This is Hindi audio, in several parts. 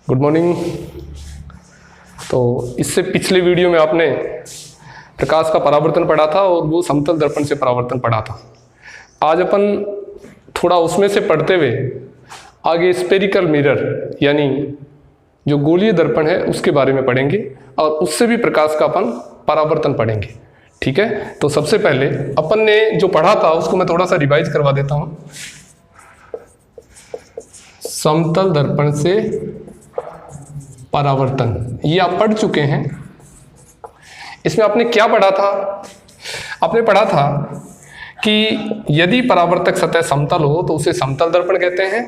Good morning. तो इससे पिछले वीडियो में आपने प्रकाश का परावर्तन पढ़ा था और वो समतल दर्पण से परावर्तन पढ़ा था। आज अपन थोड़ा उसमें से पढ़ते हुए आगे स्पेरिकल मिरर यानी जो गोलीय दर्पण है उसके बारे में पढ़ेंगे और उससे भी प्रकाश का अपन परावर्तन पढ़ेंगे। ठीक है, तो सबसे पहले अपन ने जो पढ़ा था उसको मैं थोड़ा सा रिवाइज करवा देता हूं। समतल दर्पण से परावर्तन ये आप पढ़ चुके हैं। इसमें आपने क्या पढ़ा था? आपने पढ़ा था कि यदि परावर्तक सतह समतल हो तो उसे समतल दर्पण कहते हैं।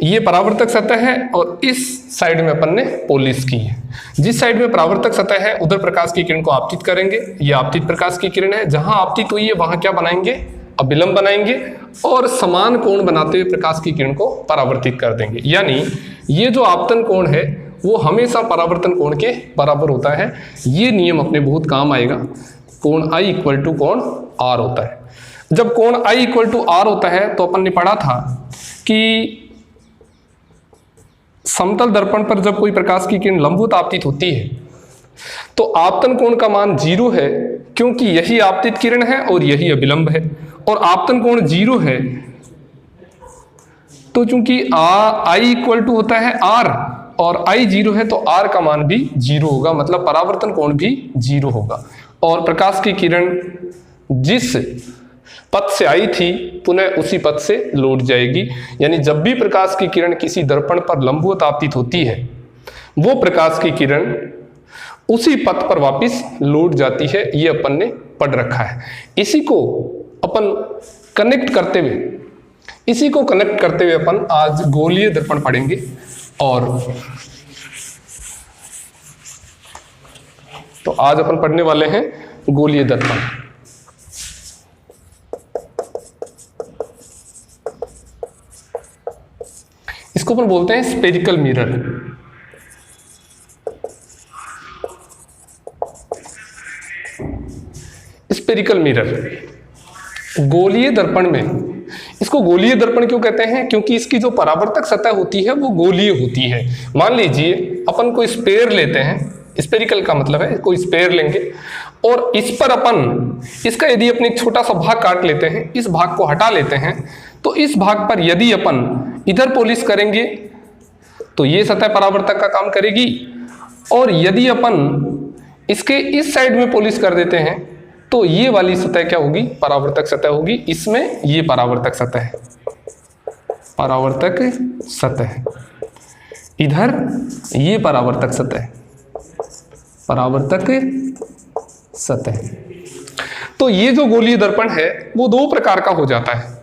ये परावर्तक सतह है और इस साइड में अपन ने पॉलिश की है। जिस साइड में परावर्तक सतह है उधर प्रकाश की किरण को आपतित करेंगे। ये आपतित प्रकाश की किरण है। जहां आपतित हुई है वहां क्या बनाएंगे? अभिलंब बनाएंगे और समान कोण बनाते हुए प्रकाश की किरण को परावर्तित कर देंगे। यानी ये जो आपतन कोण है वो हमेशा परावर्तन कोण के बराबर होता है। ये नियम अपने बहुत काम आएगा। कोण I इक्वल टू कोण R होता है। जब कोण I इक्वल टू R होता है तो अपन ने पढ़ा था कि समतल दर्पण पर जब कोई प्रकाश की किरण लंबवत आपतित होती है तो आपतन कोण का मान 0 है, क्योंकि यही आपतित किरण है और यही अभिलंब है और आपतन कोण 0 है। तो चूंकि I इक्वल टू होता है R और I 0 है तो R का मान भी 0 होगा, मतलब परावर्तन कोण भी 0 होगा और प्रकाश की किरण जिस पथ से आई थी पुनः उसी पथ से लौट जाएगी। यानी जब भी प्रकाश की किरण किसी दर्पण पर लंबवत आपतित होती है वो प्रकाश की किरण उसी पथ पर वापस लौट जाती है। ये अपन ने पढ़ रखा है। इसी को कनेक्ट करते हुए अपन आज गोलीय दर्पण पढ़ेंगे। और तो आज अपन पढ़ने वाले हैं गोलीय दर्पण। इसको अपन बोलते हैं स्पेरिकल मिरर। स्पेरिकल मिरर गोलीय दर्पण में, इसको गोलीय दर्पण क्यों कहते हैं? क्योंकि इसकी जो परावर्तक सतह होती है वो गोलीय होती है। मान लीजिए अपन कोई स्पेयर लेते हैं, स्पेरिकल का मतलब है कोई स्पेयर लेंगे और इस पर अपन इसका यदि अपने एक छोटा सा भाग काट लेते हैं, इस भाग को हटा लेते हैं, तो इस भाग पर यदि अपन इधर पॉलिश करेंगे तो ये सतह परावर्तक का काम करेगी और यदि अपन इसके इस साइड में पॉलिश कर देते हैं तो ये वाली सतह क्या होगी? परावर्तक सतह होगी। इसमें ये परावर्तक सतह है, परावर्तक सतह, इधर ये परावर्तक सतह, परावर्तक सतह। तो ये जो गोलीय दर्पण है वो दो प्रकार का हो जाता है।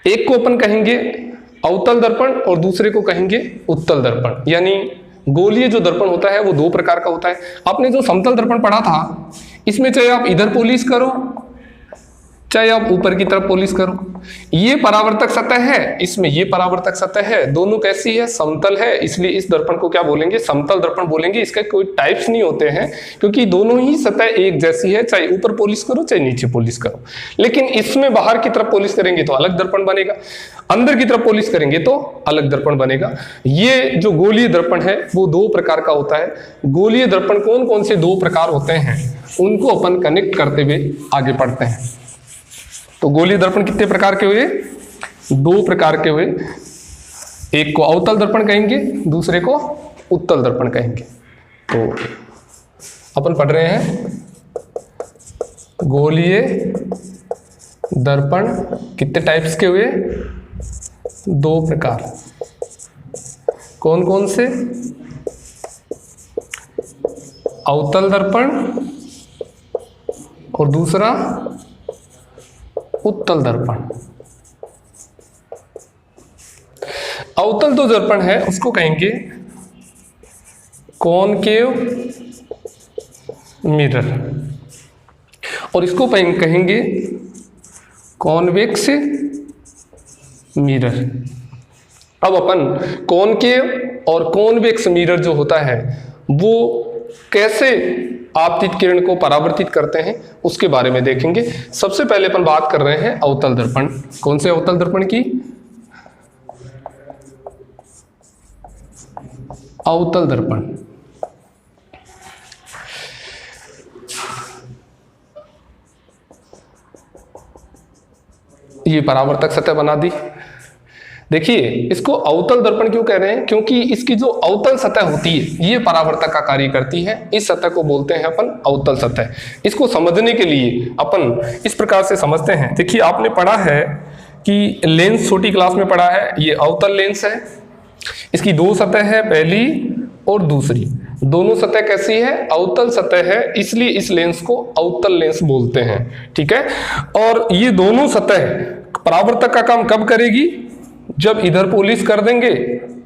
एक को अपन कहेंगे अवतल दर्पण और दूसरे को कहेंगे उत्तल दर्पण। यानी गोलीय जो दर्पण होता है वो दो प्रकार का होता है। आपने जो समतल दर्पण पढ़ा था इसमें चाहे आप इधर पॉलिश करो चाहे आप ऊपर की तरफ पॉलिश करो, ये परावर्तक सतह है, इसमें ये परावर्तक सतह है, दोनों कैसी है? समतल है। इसलिए इस दर्पण को क्या बोलेंगे? समतल दर्पण बोलेंगे। इसके कोई टाइप्स नहीं होते हैं क्योंकि दोनों ही सतह एक जैसी है, चाहे ऊपर पॉलिश करो चाहे नीचे पॉलिश करो। लेकिन इसमें बाहर की तरफ पॉलिश करेंगे तो अलग दर्पण बनेगा, अंदर की तरफ पॉलिश करेंगे तो अलग दर्पण बनेगा। ये जो गोलीय दर्पण है वो दो प्रकार का होता है। गोलीय दर्पण कौन कौन से दो प्रकार होते हैं उनको अपन कनेक्ट करते हुए आगे पढ़ते हैं। तो गोलीय दर्पण कितने प्रकार के हुए? दो प्रकार के हुए। एक को अवतल दर्पण कहेंगे, दूसरे को उत्तल दर्पण कहेंगे। तो अपन पढ़ रहे हैं गोलीय दर्पण कितने टाइप्स के हुए? दो प्रकार। कौन कौन से? अवतल दर्पण और दूसरा उत्तल दर्पण। अवतल जो दर्पण है उसको कहेंगे कॉनकेव मिरर और इसको कहेंगे कॉन्वेक्स मिरर। अब अपन कॉनकेव और कॉन्वेक्स मिरर जो होता है वो कैसे आपतित किरण को परावर्तित करते हैं उसके बारे में देखेंगे। सबसे पहले अपन बात कर रहे हैं अवतल दर्पण। कौन से अवतल दर्पण की? अवतल दर्पण। ये परावर्तक सतह बना दी। देखिए इसको अवतल दर्पण क्यों कह रहे हैं, क्योंकि इसकी जो अवतल सतह होती है ये परावर्तक का कार्य करती है। इस सतह को बोलते हैं अपन अवतल सतह। इसको समझने के लिए अपन इस प्रकार से समझते हैं। देखिए आपने पढ़ा है कि लेंस छोटी क्लास में पढ़ा है, ये अवतल लेंस है। इसकी दो सतह है, पहली और दूसरी। दोनों सतह कैसी है? अवतल सतह है, इसलिए इस लेंस को अवतल लेंस बोलते हैं। ठीक है, और ये दोनों सतह परावर्तक का काम कब करेगी? जब इधर पॉलिश कर देंगे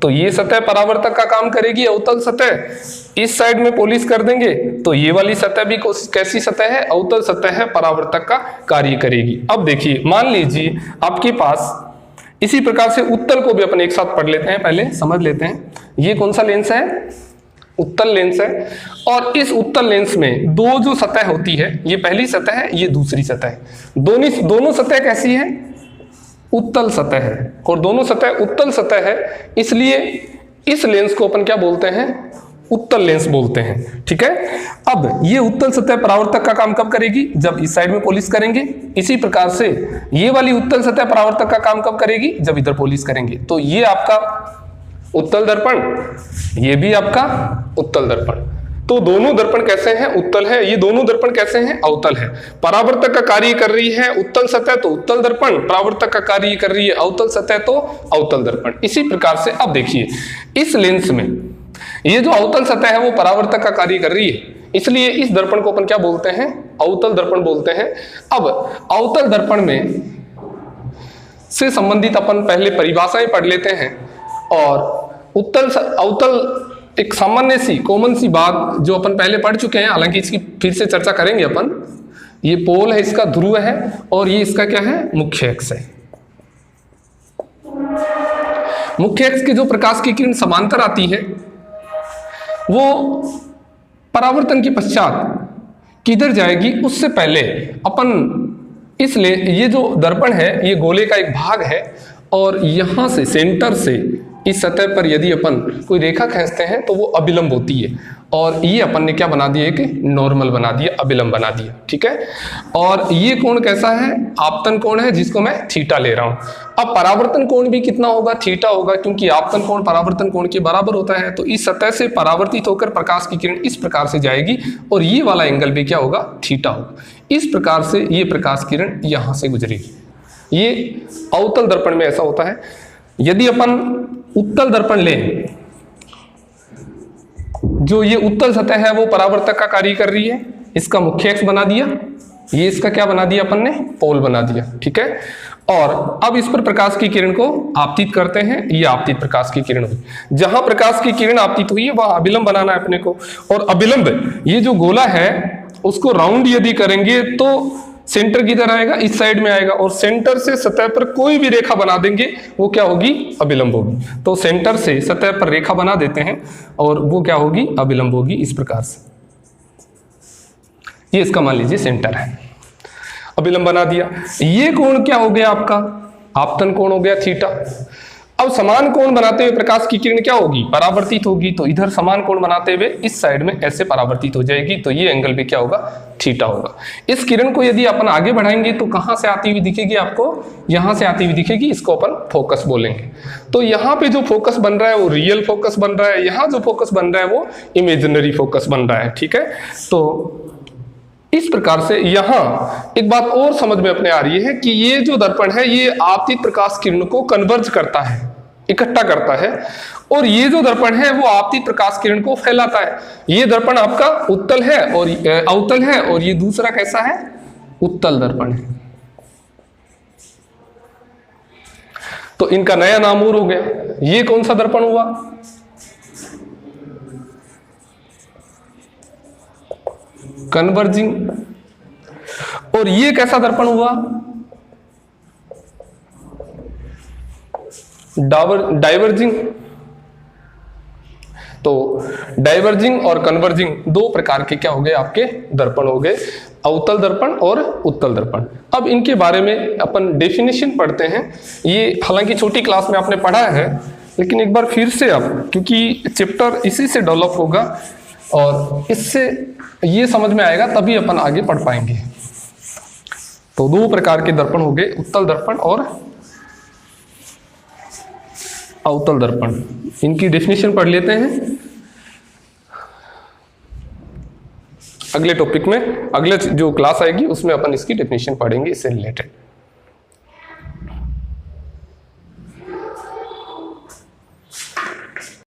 तो ये सतह परावर्तक का काम करेगी, अवतल सतह। इस साइड में पॉलिश कर देंगे तो ये वाली सतह भी कैसी सतह है? अवतल सतह है, परावर्तक का कार्य करेगी। अब देखिए मान लीजिए आपके पास इसी प्रकार से उत्तल को भी अपन एक साथ पढ़ लेते हैं, पहले समझ लेते हैं। ये कौन सा लेंस है? उत्तल लेंस है। और इस उत्तल लेंस में दो जो सतह होती है, ये पहली सतह है, ये दूसरी सतह है। दोनों सतह कैसी है? उत्तल सतह है। और दोनों सतह उत्तल सतह है, इसलिए इस लेंस को अपन क्या बोलते हैं? उत्तल लेंस बोलते हैं। ठीक है, अब ये उत्तल सतह परावर्तक का काम कब करेगी? जब इस साइड में पॉलिश करेंगे। इसी प्रकार से ये वाली उत्तल सतह परावर्तक का काम कब करेगी? जब इधर पॉलिश करेंगे। तो ये आपका उत्तल दर्पण, ये भी आपका उत्तल दर्पण। तो दोनों दर्पण कैसे हैं? उत्तल है। ये दोनों दर्पण कैसे हैं? अवतल है। परावर्तक का कार्य कर रही है उत्तल सतह तो उत्तल दर्पण, परावर्तक का कार्य कर रही है अवतल सतह तो अवतल दर्पण। इसी प्रकार से अब देखिए इस लेंस में ये जो अवतल सतह है वो परावर्तक का कार्य कर रही है, इसलिए इस दर्पण को अपन क्या बोलते हैं? अवतल दर्पण बोलते हैं। अब अवतल दर्पण में से संबंधित अपन पहले परिभाषाएं पढ़ लेते हैं। और उत्तल अवतल एक सामान्य सी कॉमन सी बात जो अपन पहले पढ़ चुके हैं, हालांकि इसकी फिर से चर्चा करेंगे अपन। ये पोल है, इसका ध्रुव है, और ये इसका क्या है? मुख्य अक्ष है। मुख्य अक्ष के जो प्रकाश की किरण समांतर आती है वो परावर्तन के पश्चात किधर जाएगी? उससे पहले अपन ये जो दर्पण है ये गोले का एक भाग है, और यहां से सेंटर से इस सतह पर यदि अपन कोई रेखा खींचते हैं तो वो अभिलंब होती है। और ये अपन ने क्या बना दिया? एक नॉर्मल बना दिया, अभिलंब बना दिया। ठीक है, और ये कोण कैसा है? आपतन कोण है, जिसको मैं थीटा ले रहा हूं। अब परावर्तन कोण भी कितना होगा? थीटा होगा, क्योंकि आपतन कोण परावर्तन कोण के बराबर होता है। तो इस सतह से परावर्तित होकर प्रकाश की किरण इस प्रकार से जाएगी, और ये वाला एंगल भी क्या होगा? थीटा होगा। इस प्रकार से ये प्रकाश किरण यहां से गुजरेगी। ये अवतल दर्पण में ऐसा होता है। यदि अपन उत्तल दर्पण लें, जो ये उत्तल सतह है वो परावर्तक का कार्य कर रही है, इसका मुख्य अक्ष बना दिया, ये इसका क्या बना दिया अपन ने? पोल बना दिया। ठीक है, और अब इस पर प्रकाश की किरण को आपतित करते हैं, ये आपतित प्रकाश की किरण हुई। जहां प्रकाश की किरण आपतित हुई है वहां अभिलंब बनाना है अपने को। और अभिलंब ये जो गोला है उसको राउंड यदि करेंगे तो सेंटर किधर आएगा? इस साइड में आएगा, और सेंटर से सतह पर कोई भी रेखा बना देंगे वो क्या होगी? अभिलंब होगी। तो सेंटर से सतह पर रेखा बना देते हैं और वो क्या होगी? अभिलंब होगी। इस प्रकार से ये इसका मान लीजिए सेंटर है, अभिलंब बना दिया। ये कोण क्या हो गया? आपका आपतन कोण हो गया, थीटा। अब समान कोण बनाते हुए प्रकाश की किरण क्या होगी? परावर्तित होगी। तो इधर समान कोण बनाते हुए इस साइड में ऐसे परावर्तित हो जाएगी, तो ये एंगल भी क्या होगा? थीटा होगा। इस किरण को यदि अपन आगे बढ़ाएंगे तो कहां से आती हुई दिखेगी आपको? यहां से आती हुई दिखेगी। इसको अपन फोकस बोलेंगे। तो यहाँ पे जो फोकस बन रहा है वो रियल फोकस बन रहा है, यहाँ जो फोकस बन रहा है वो इमेजिनरी फोकस बन रहा है। ठीक है, तो इस प्रकार से यहां एक बात और समझ में अपने आ रही है कि ये जो दर्पण है ये आपतित प्रकाश किरण को कन्वर्ज करता है, इकट्ठा करता है, और ये जो दर्पण है वो आपतित प्रकाश किरण को फैलाता है। ये दर्पण आपका उत्तल है और अवतल है, और ये दूसरा कैसा है? उत्तल दर्पण है। तो इनका नया नाम और हो गया। ये कौन सा दर्पण हुआ? कन्वर्जिंग। और ये कैसा दर्पण हुआ? डाइवर्जिंग। तो डाइवर्जिंग और कन्वर्जिंग दो प्रकार के क्या हो गए? आपके दर्पण हो गए, अवतल दर्पण और उत्तल दर्पण। अब इनके बारे में अपन डेफिनेशन पढ़ते हैं। ये हालांकि छोटी क्लास में आपने पढ़ा है लेकिन एक बार फिर से अब, क्योंकि चैप्टर इसी से डेवलप होगा और इससे ये समझ में आएगा तभी अपन आगे पढ़ पाएंगे। तो दो प्रकार के दर्पण हो गए, उत्तल दर्पण और अवतल दर्पण। इनकी डेफिनेशन पढ़ लेते हैं अगले टॉपिक में, अगले जो क्लास आएगी उसमें अपन इसकी डेफिनेशन पढ़ेंगे इससे रिलेटेड।